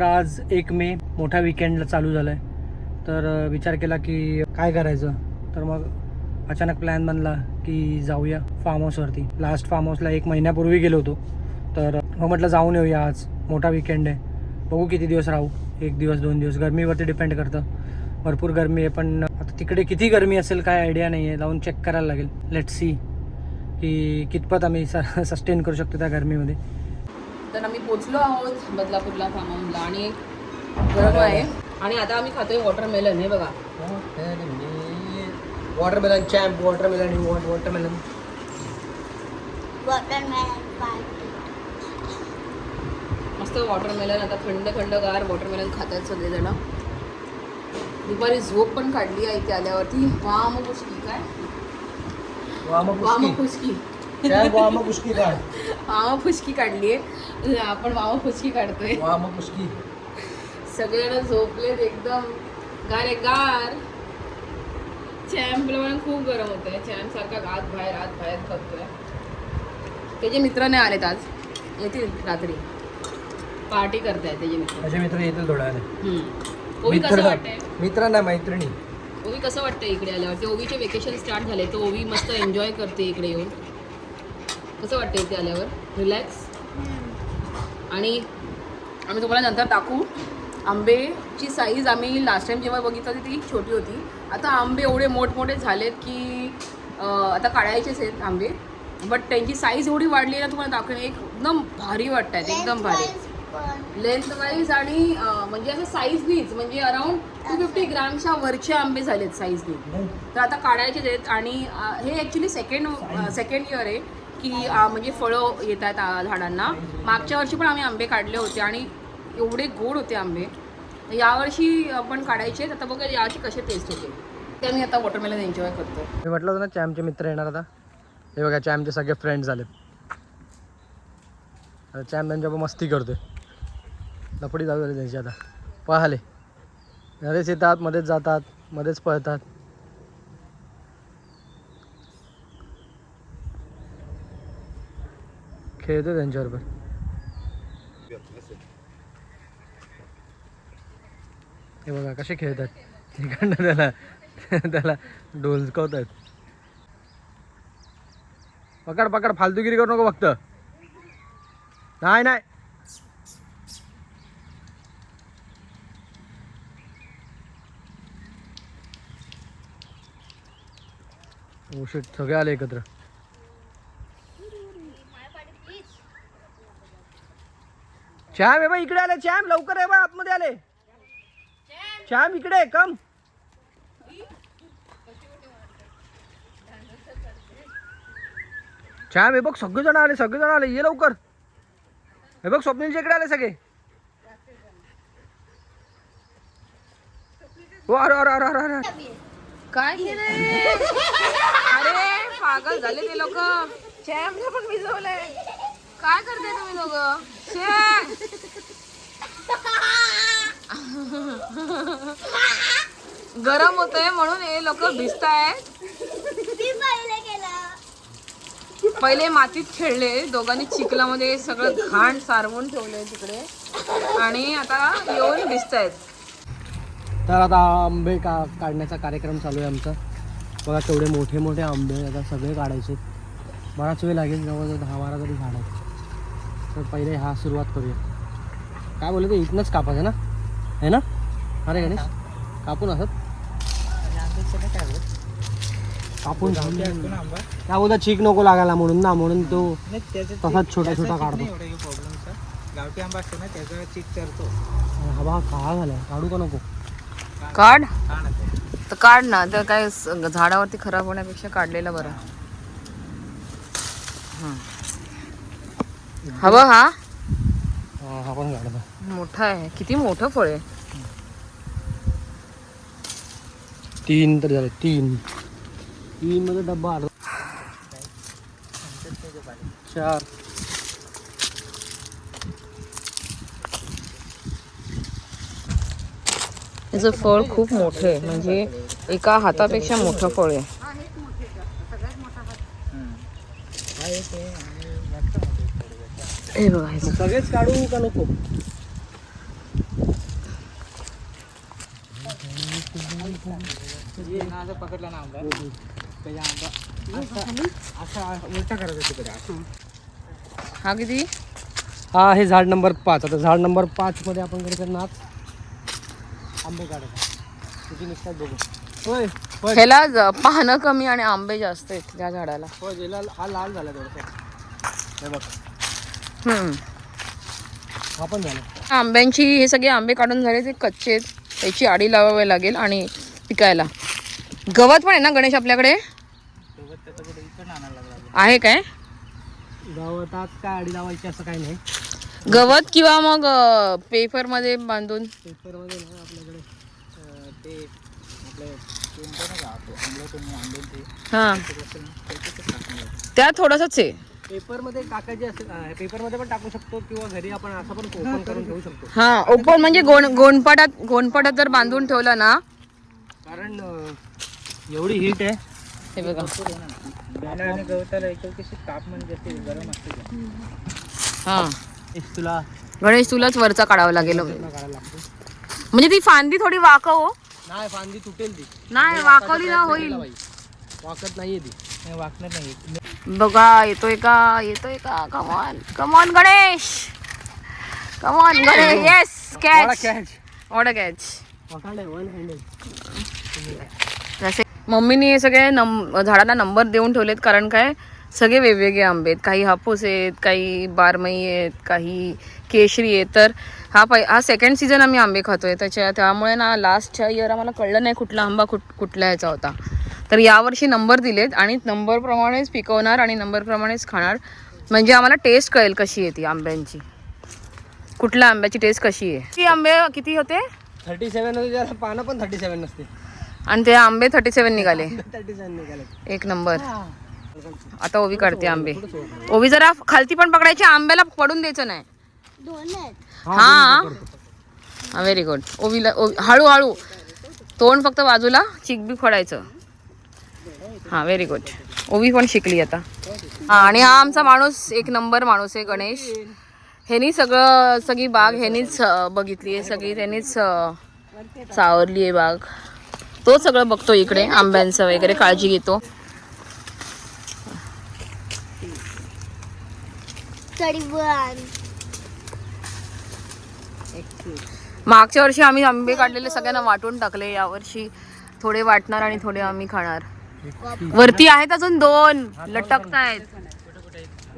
आज 1 मे मोठा विकेंड चालू झाला आहे. तर विचार केला की काय करायचं. तर मग अचानक प्लॅन बनला की जाऊया फार्म हाऊसवरती. लास्ट फार्म हाऊसला 1 महिन्यापूर्वी गेलो होतो. तर मग म्हटलं जाऊन येऊया. आज मोठा विकेंड आहे. बघू किती दिवस राहू. 1 दिवस 2 दिवस. गरमीवरती डिपेंड करतं. भरपूर गरमी आहे. पण आता तिकडे किती गरमी असेल काय आयडिया नाही आहे. जाऊन चेक करायला लागेल. लेट्स सी की कितपत आम्ही सस्टेन करू शकतो त्या गरमीमध्ये. तर आम्ही पोचलो आहोत बदलापूरला फार्म हाऊसला आणि गरम आहे. आणि आता आम्ही खातोय वॉटरमेलन. हे बघा वॉटरमेलन चॅम्प. वॉटरमेलन वॉटरमेलन मस्त वॉटरमेलन. आता थंड थंडगार वॉटरमेलन खातात सगळेजण. दुपारी झोप पण काढली आहे इथे आल्यावरती. वाम खुशकी काय वाम खुशकी वाम खुशकी काय वाम खुशकी काढली आहे. आपण वाम खुशकी काढतोय. वाम खुशकी. सगळेजण झोपलेत एकदम गार. चॅम्पला पण खूप गरम होतंय. चॅम्प सारखा आत बाहेर करतोय. त्याचे मित्र नाही आलेत आज. येतील रात्री पार्टी करतायत त्याचे मित्र. माझे मित्र येतील थोड्या वेळाने. ओवी कसं वाटतंय? मित्र नाही मैत्रिणी. ओवी कसं वाटतंय इकडे आल्यावरती? ओवीचे वेकेशन स्टार्ट झाले तर ओवी मस्त एन्जॉय करते इकडे येऊन. कसं वाटतं इथे आल्यावर? रिलॅक्स. आणि आम्ही तुम्हाला नंतर दाखवू. आंबेची साईज आम्ही लास्ट टाइम जेव्हा बघितलं होती ती छोटी होती. आता आंबे एवढे मोठमोठे झालेत की आता काढायचेच आहेत आंबे. बट त्यांची साईज एवढी वाढली आहे ना, तुम्हाला दाखवणे एकदम भारी वाटत आहेत. एकदम भारी लेंथ वाईज आणि म्हणजे असं साईजनीच म्हणजे अराउंड 250 ग्रामच्या वरचे आंबे झालेत साईजनी. तर आता काढायचेच आहेत. आणि हे ॲक्च्युली सेकंड इयर आहे की म्हणजे फळं येत आहेत झाडांना. मागच्या वर्षी पण आम्ही आंबे काढले होते आणि एवढे गोड होते आंबे. यावर्षी आपण काढायचे. आता बघा यावर्षी कसे टेस्ट होते ते आम्ही आता वॉटरमेलन एन्जॉय करतो. मी म्हटलं होतं ना चॅम्पचे मित्र येणार आता. हे बघा चॅम्पचे सगळे फ्रेंड्स झालेत. आता चॅम्प त्यांच्या मस्ती करतोय. लपडी चालू झाली त्यांची आता. पळाले मध्येच येतात, मध्येच जातात, मध्येच पळतात. खेळतोय त्यांच्याबरोबर. हे बघा कसे खेळतात. तिकडनं त्याला डोलकवत आहेत. पकड फालतूगिरी करू नको फक्त. नाही ओ शिट, सगळे आले एकत्र. चॅम आहे बा इकडे आले. चॅम लवकर आहे बा आतमध्ये आले. चॅम इकडे कम. चॅम हे बघ सगळेजण आले. ये लवकर. हे बघ स्वप्नीलच्या इकडे आले सगळे. अरे काय केलंय? अरे पागल झाले ते लोक. चॅम्पला पण भिजवलंय. काय करताय तुम्ही लोक? गरम होतंय म्हणून हे लोक भिजतायत. पहिले मातीत खेळले दोघांनी. चिखलामध्ये सगळं घाण सारवून ठेवलंय तिकडे आणि आता येऊन भिजतायत. तर आता आंबे काढण्याचा कार्यक्रम चालू आहे आमचा. बघा केवढे मोठे मोठे आंबे आता सगळे काढायचे. बराच वेळ लागेल. जवळजवळ 10-12 तरी झाड आहेत. तर पहिले हा सुरुवात करूया. काय बोलले ते इथनंच कापायचं ना, आहे ना? अरे गणेश कापून असत कापून काय बोलता चीक नको लागायला म्हणून तो तसाच छोटा काढतो. गावठी आंबा असतो ना त्याचा चीक चरतो. हा बा काळा झाला. काढू का नको? काढ तर काढ ना. तर काय झाडावरती खराब होण्यापेक्षा काढलेलं बरं. हवं हा पण काढतो. मोठा आहे. किती मोठं फळ आहे. 3 तर झाले. 3 मध्ये डब्बा 4. याचं फळ खूप मोठं आहे. म्हणजे एका हातापेक्षा मोठं फळ आहे. हे बघा सगळेच काढू का नको? ये ना असं पकडला ना आंबा त्याच्या आंबा असा उलटा करायचा तिकडे असं. हा किती? हा आहे झाड नंबर 5. आता झाड नंबर 5 मध्ये आपण काय करणार आंबे काढायचे किती निघतात बघू. होय होय ह्याला पानं कमी आणि आंबे जास्त आहेत त्या झाडाला. होय गेला हा लाल झाला थोडासा. हे बघ हा पण झाला. आंब्यांची हे सगळे आंबे काढून झाले ते कच्चे आहेत. त्याची आडी लावावी लागेल आणि पिकायला. गवत पण आहे ना गणेश आपल्याकडे? आहे काय? गवतात काय आडी लावायची असं काही नाही. गवत किंवा मग पेपर मध्ये बांधून. पेपरमध्ये ना आपल्याकडे ते आपलं ते म्हणतो ना का आंबे आंबे हा त्या थोडंसंच आहे. पेपरमध्ये टाकायचे असेल पेपरमध्ये पण टाकू शकतो किंवा घरी आपण असं पण ओपन करून ठेवू शकतो. हा ओपन म्हणजे गोणपाटात जर बांधून ठेवलं ना. कारण एवढी हीट आहे. हे बघा गाणं आणि गवताला एकमेकांशी तापमान जास्त गरम असते. हा तुला गणेश तुलाच वरचा काढावा लागेल. काढायला लागतो. म्हणजे ती फांदी थोडी वाकव. नाही फांदी तुटेल ती. नाही वाकवली ना होईल. वाकत नाहीये ती. नाही वाकणार नाही. बघा येतोय का come on Ganesh come on Ganesh yes catch order catch. जसे मम्मीने हे सगळे झाडांना नंबर देऊन ठेवलेत कारण काय सगळे वेगवेगळे आंबे आहेत. काही हापूस आहेत, काही बारमई आहेत, काही केशरी आहेत. तर हा सेकंड सीझन आम्ही आंबे खातोय त्यामुळे ना लास्टच्या इयर आम्हाला कळलं नाही कुठला आंबा कुठल्या ह्याचा होता. तर यावर्षी नंबर दिलेत आणि नंबरप्रमाणेच पिकवणार आणि नंबरप्रमाणेच खाणार. म्हणजे आम्हाला टेस्ट कळेल कशी आहे ती आंब्यांची. कुठल्या आंब्याची टेस्ट कशी आहे. ती आंबे किती होते? 37 होते. पानं पण 37 नसते आणि ते आंबे 37 निघाले. 37 निघाले. एक नंबर. आता ओवी काढते आंबे. ओवी जरा खालती पण पकडायची आंब्याला पडून द्यायचं नाही. हा व्हेरी गुड. ओवीला हळूहळू तोंड फक्त बाजूला चिक बी फोडायचं. हा व्हेरी गुड. ओवी पण शिकली आता. हा आणि हा आमचा माणूस एक नंबर माणूस आहे गणेश. ह्यानी सगळी बाग ह्यानीच बघितली आहे सगळी. त्यांनीच सावरली आहे बाग. तो सगळं बघतो इकडे आंब्यांचं वगैरे काळजी घेतो. मागच्या वर्षी आम्ही आंबे काढलेले सगळ्यांना वाटून टाकले. यावर्षी थोडे वाटणार आणि थोडे आम्ही खाणार. वरती आहेत अजून 2 लटकतायत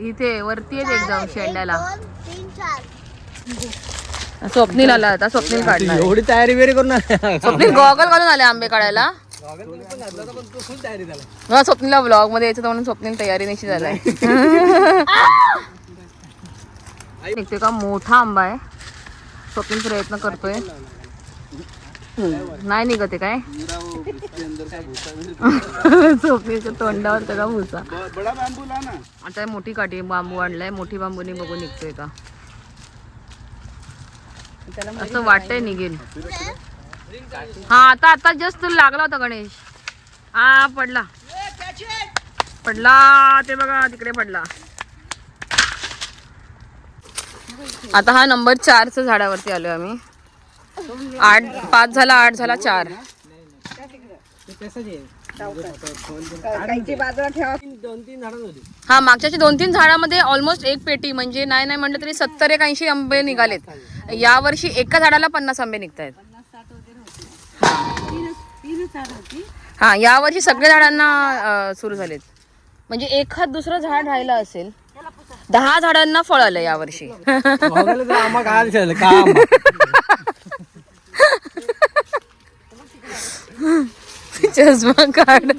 इथे वरती आहेत एकदम शेंड्याला. स्वप्नील आला आता. स्वप्नील काढणार. एवढी तयारी वेरी करून स्वप्नील गॉगल घालून आले आंबे काढायला. स्वप्नीला ब्लॉग मध्ये यायचं म्हणून स्वप्नील तयारी निश्चित झालाय. निघते का मोठा आंबा आहे. स्वप्नील प्रयत्न करतोय. नाही निघते काय. स्वप्नीलच्या तोंडावर त्याचा भुसा. आता मोठी काठी बांबू आणलाय. मोठी बांबूनी बघून निघतोय का असं वाटतंय निघेल. हा आता जस्ट लागला होता गणेश. हा पडला ते बघा तिकडे पडला. आता हा नंबर 4च्या झाडावरती आलोय आम्ही. 5 झाला 8 झाला 4. हा मागच्याची 2-3 झाडामध्ये ऑलमोस्ट 1 पेटी म्हणजे नाही म्हणलं तरी 70-80 आंबे निघालेत. यावर्षी एका झाडाला 50 आंबे निघतायत. हा यावर्षी सगळ्या झाडांना सुरू झालेत. म्हणजे एखाद दुसरं झाड राहिलं असेल. 10 झाडांना फळ आलं यावर्षी. चष्मा काढ.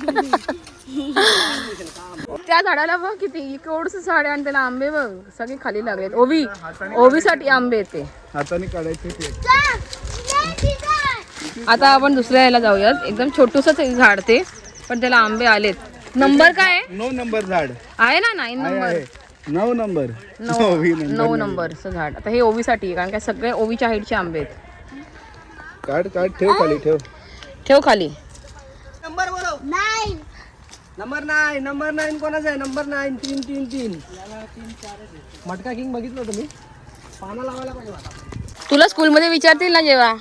त्या झाडाला बघ किती केवढस झाड आहे आणि त्याला आंबे बघ सगळे खाली लागलेत. ओवीसाठी आंबे येते. आता आपण दुसऱ्या याला जाऊयात. एकदम छोटूसच झाड ते पण त्याला आंबे आलेत. नंबर काय आहे? 9 नंबर झाड आहे ना. 9 नंबर 9 नंबर 9 नंबरचं झाड. आता हे ओवीसाठी आहे कारण काय सगळे ओवीच्या हाईटचे आंबे आहेत. काढ ठेव खाली ठेव खाली. नंबर बोलव. 9 नंबर 9 कोणाचा आहे? नंबर 9 3 मटका किंग बघितलं तुम्ही? पाना लावायला पाहिजे. तुला स्कूलमध्ये विचारतील ना जेव्हा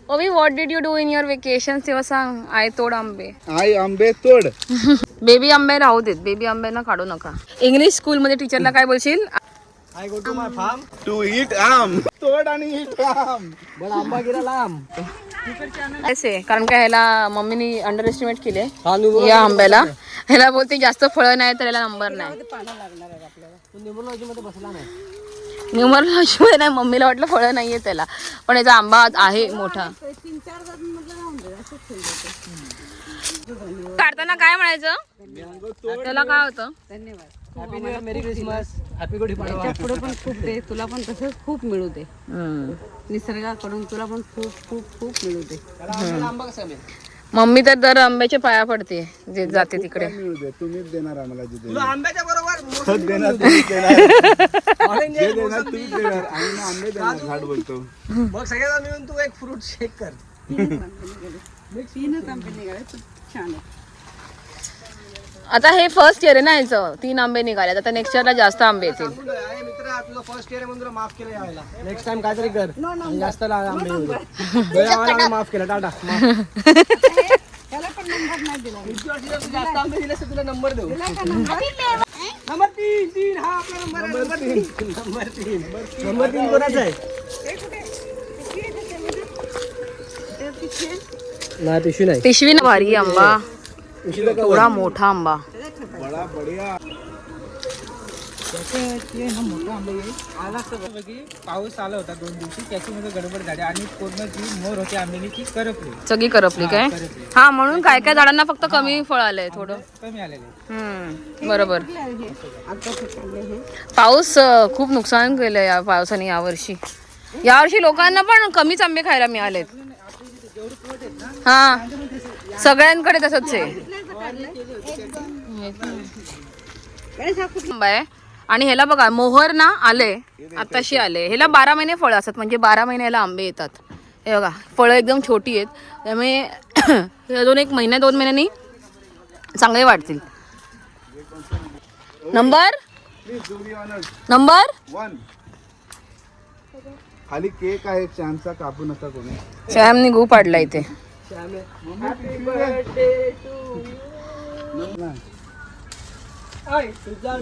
ओवी what did you do in your vacation तेव्हा सांग. आय तोड आंबे. आई आंबे तोड. बेबी आंबे राहू देत, बेबी आंबे ना काढू नका. इंग्लिश स्कूल मध्ये टीचरला काय बोलशील? I go to my farm to eat आम. तोड आणि ईट आम. बट आंबा गिरा लांब. असे कारण काय ह्याला मम्मीनी अंडर एस्टिमेट केले या आंब्याला. ह्याला बोलते जास्त फळं नाही तर याला नंबर नाही. न्यूमरोलॉजी मध्ये बसला नाही. न्यूमरोलॉजी मध्ये नाही, मम्मीला वाटलं फळं नाहीये त्याला, पण याचा आंबा आहे मोठा. काढताना काय म्हणायचं त्याला? काय होतं? Happy new year, merry Christmas, happy Gudhi Padwa. पुढे पण खूप दे, तुला पण तसंच खूप मिळू दे. निसर्गाकडून तुला पण खूप खूप खूप मिळू दे. आंबा कसा मिळेल? मम्मी तर दर आंब्याच्या पाया पडते जे जाते तिकडे. मिळू दे, तुम्हीच देणार आम्हाला जिथे तुला आंब्याच्या बरोबर खत देणार तुम्हीच देणार. ऑरेंज जे देणार तुम्हीच देणार. आणि मग आंबे देणार. झाड बोलतो. मग सगळ्यांना मिळून तू एक फ्रूट शेक कर. तीनच आंबे निघाले, खूप छान आहे. आता हे फर्स्ट इयर आहे ना याचं, 3 आंबे निघाले. आता नेक्स्ट इयरला जास्त आंबे येतील. मित्र तुला फर्स्ट इयर म्हणून तुला माफ केलं यावेळेला. नेक्स्ट टाइम काहीतरी कर. जास्त आंबे येऊ दे. यावेळेला माफ केलं. टाटा. त्याला पण नंबर नाही दिला. जास्त आंबे दिले तर तुला नंबर देऊ. नंबर 3 हा आपला नंबर आहे. नंबर 3 कोणाचा आहे? नाही पिशवी नाही. पिशवी ना भारी आंबा, एवढा मोठा आंबा. बडा बढिया. मोठा आंबे आला असतं की पाऊस आला होता 2 दिवशी, त्याच्यामध्ये गडबड झाली आणि पूर्ण जी मोर होती आंब्याची ती करपली. सगळी करपली काय? हा, म्हणून काय काय झाडांना फक्त कमी फळ आलंय थोडं. कमी आलेले. बरोबर. पाऊस खूप नुकसान केलं या पावसाने यावर्षी. यावर्षी लोकांना पण कमीच आंबे खायला मिळालेत. हा, सगळ्यांकडे तसंच आहे. आंबा आहे आणि ह्याला बघा मोहर ना आले, आताशी आले. ह्याला 12 महिने फळं असतात, म्हणजे 12 महिने ह्याला आंबे येतात. हे बघा फळं एकदम छोटी आहेत, त्यामुळे 2 महिन्यांनी चांगले वाटतील. नंबर 1. खाली केक आहे चॅनचा, कापू नका कोणी. सॅमनी गू पाडला इथे.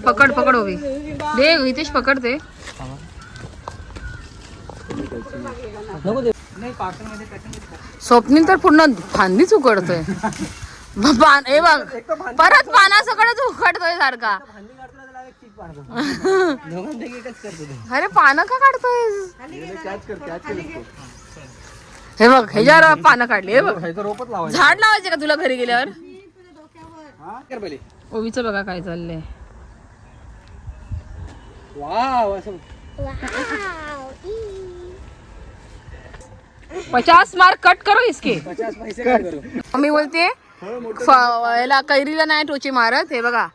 पकड पकड उभी दे हितेश, पकडते. स्वप्नील तर पूर्ण फांदीच उकडतोय. हे बघ परत पानासकडेच उकडतोय सारखा. अरे पानं का काढतोय? हे बघ ह्याच्यावर पानं काढली. हे बघ झाड लावायचे का तुला घरी गेल्यावर? ओवीचं बघा काय चाललंय. वाव, असं 50 मार्क कट करो इसके. 50 पैसे काय करू? मम्मी बोलते याला कैरीला नाही टोचे मारत. हे बघा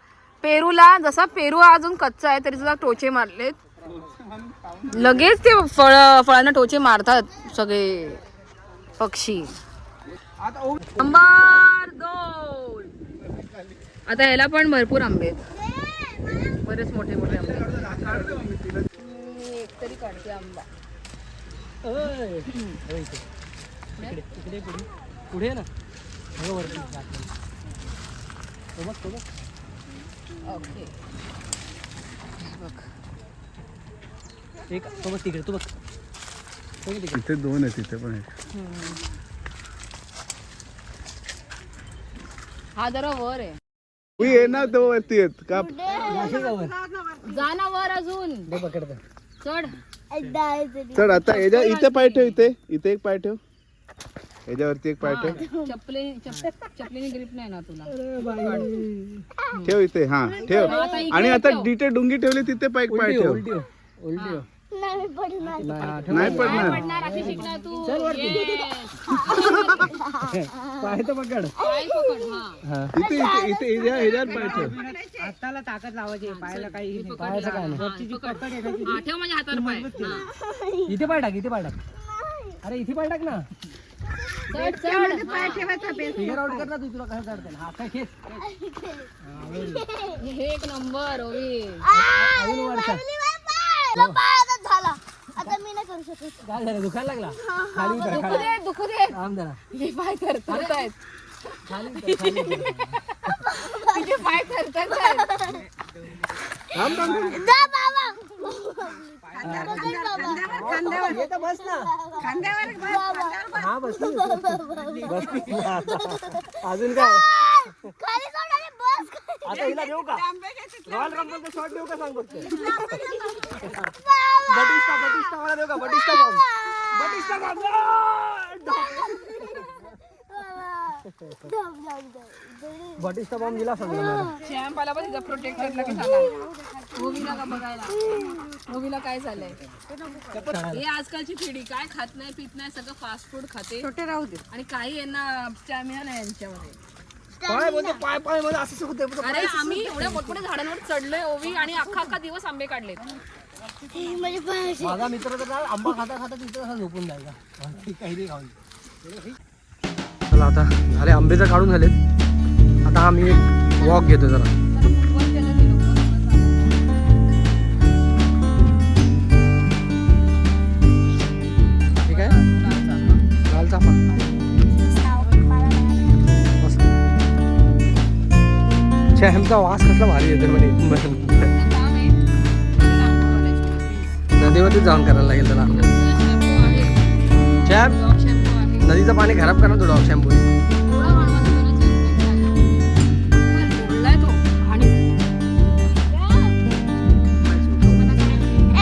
पेरूला, जसा पेरू अजून कच्चा आहे तरी सुद्धा टोचे मारलेत. लगेच ते फळांना टोचे मारतात सगळे पक्षी. नंबर 2. आता ह्याला पण भरपूर आंबे आहेत, बरेच मोठे मोठे आंबे. एक तरी काढते आंबा. पुढे ना. ओके एक सोबत तिकडे तू बघ. इथे 2 आहेत, तिथे पण आहे. हा जरा वर आहे. ये ना तो वरती आहेत का? जा ना वर अजून. चढ. चढ आता. इथे पाय ठेव. इथे एक पाय ठेव. याच्यावरती एक पाय ठेव. चपलीने ग्रिप नाही ना तुला. ठेव इथे. हा ठेव. आणि आता जिथे डुंगी ठेवली तिथे पाय ठेव. उलटी नाही पडणार. अशी शिकला तू. पाय तर पकड. पाय पकड. हा इथे ह्याच्यावर पाय ठेव. हाताला ताकद लावायची, पायाला काही पायाचं काय नाही. हा, ठेव माझ्या हातावर पाय. हा. इथे पाय टाक. इथे पाय टाक. अरे इथे पाय टाक ना. चढ चढ. पाय ठेवायचा बेस. फिगर आउट कर ना तू. तुला काय चढते ना. हा काय खेच. हे एक नंबर ओवी. अजून वरचा. आता मी नाही करू शकत. काय झालं दुखायला लागला खाली उतर, खाली. दुखू दे थांब जरा. हे पाय थरथरतायत खाली उतर, खाली उतर. तिचे पाय थरथरतायत थांब, थांब, थांब. जा बाबा. पकड बाबा. ये तर बस ना. हा बसली अजून काय खाली सोड आणि बस. आता हिला देऊ का रॉयल रंबलचा शॉट देऊ का सांग फक्त बटिस्टा मला देऊ का बटिस्टा बॉम्ब बटिस्टा बॉम्ब दिला सांगला मला शॅम्प आला पण तिचा प्रोटेक्टरला की झाला मूवीला का बघायला मूवीला काय झालंय हे आजकालची पिढी काय खात नाही पित नाही सगळं फास्ट फूड खाते छोटे राहू दे आणि काही यांना स्टॅमिना नाही यांच्यामध्ये पाय बोलते पाय पाय मध्ये असं होते अरे आम्ही एवढ्या मोठमोठ्या झाडांवर चढलोय ओवी आणि अख्खा दिवस आंबे काढलेत म्हणजे पाहिजे. माझा मित्र तर काय आंबा खाता खाता तिथं असं झोपून जायचा काही नाही खाऊन चला आता झाले आंबे तर काढून झालेत आता आम्ही एक वॉक घेतो जरा ठीक आहे लाल चाफा मस्त ह्यांचा वास कसला भारी येतो म्हणजे नदीवरती जाऊन करायला लागेल त्याला चॅप नदीचं पाणी खराब करा तो डॉग शॅम्पू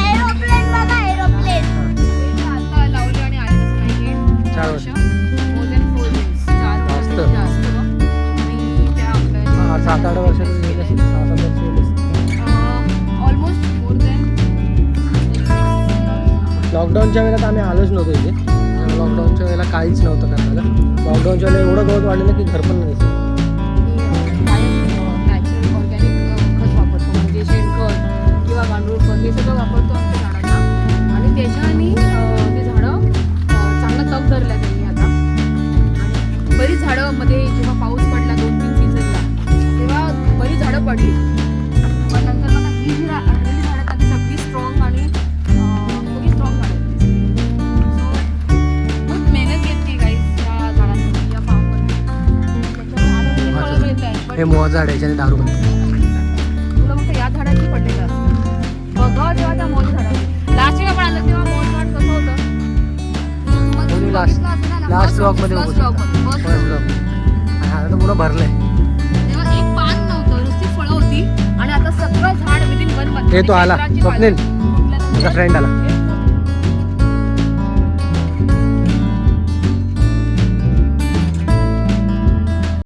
एरोप्लेन बघा एरोप्लेन. 4 वर्ष जास्त 7-8 वर्ष ऑलमोस्ट मोर दॅन लॉकडाऊनच्या वेळेला आम्ही आलोच नव्हतो इथे लॉकडाऊनच्या वेळेला काहीच नव्हतं करायला लॉकडाऊनच्या वेळेला एवढं गवत वाढलेलं की घर पण नाही दिसत. नॅचरल ऑर्गॅनिक खत वापरतो म्हणजे शेणखत किंवा गांडूळ खत हे सगळं वापरतो आमच्या झाडांना आणि त्याच्याने ते झाडं चांगलं तग धरल्या त्यांनी आता आणि बरीच झाडं मध्ये जेव्हा पाऊस पडला 2-3 सीझनला तेव्हा बरीच झाडं पडली पण नंतर मला ही जी आणलेली झाडं आहेत ती सगळी स्ट्रॉंग आणि सगळी स्ट्रॉंग झाडं आहेत खूप मेहनत घेतली गाईस या झाडांसाठी या फार्ममध्ये त्याच्यामुळे आता त्याची फळं मिळत आहेत हे मोहा झाड याच्याने दारू बनते तुला मग या झाडाची पडलेलं असतं बघा जेव्हा त्या मोल झाडाची लास्ट वेळा आपण आलं तेव्हा मोल झाड कसं होतं कोणी लास्ट ब्लॉग मध्ये फर्स्ट ब्लॉग आता तर पुढं भरलंय तेव्हा एक पान नव्हतं नुसती फळं होती आणि आता सगळं झाड विदिन 1 मंथ हे तो आला स्वप्नील माझा फ्रेंड आला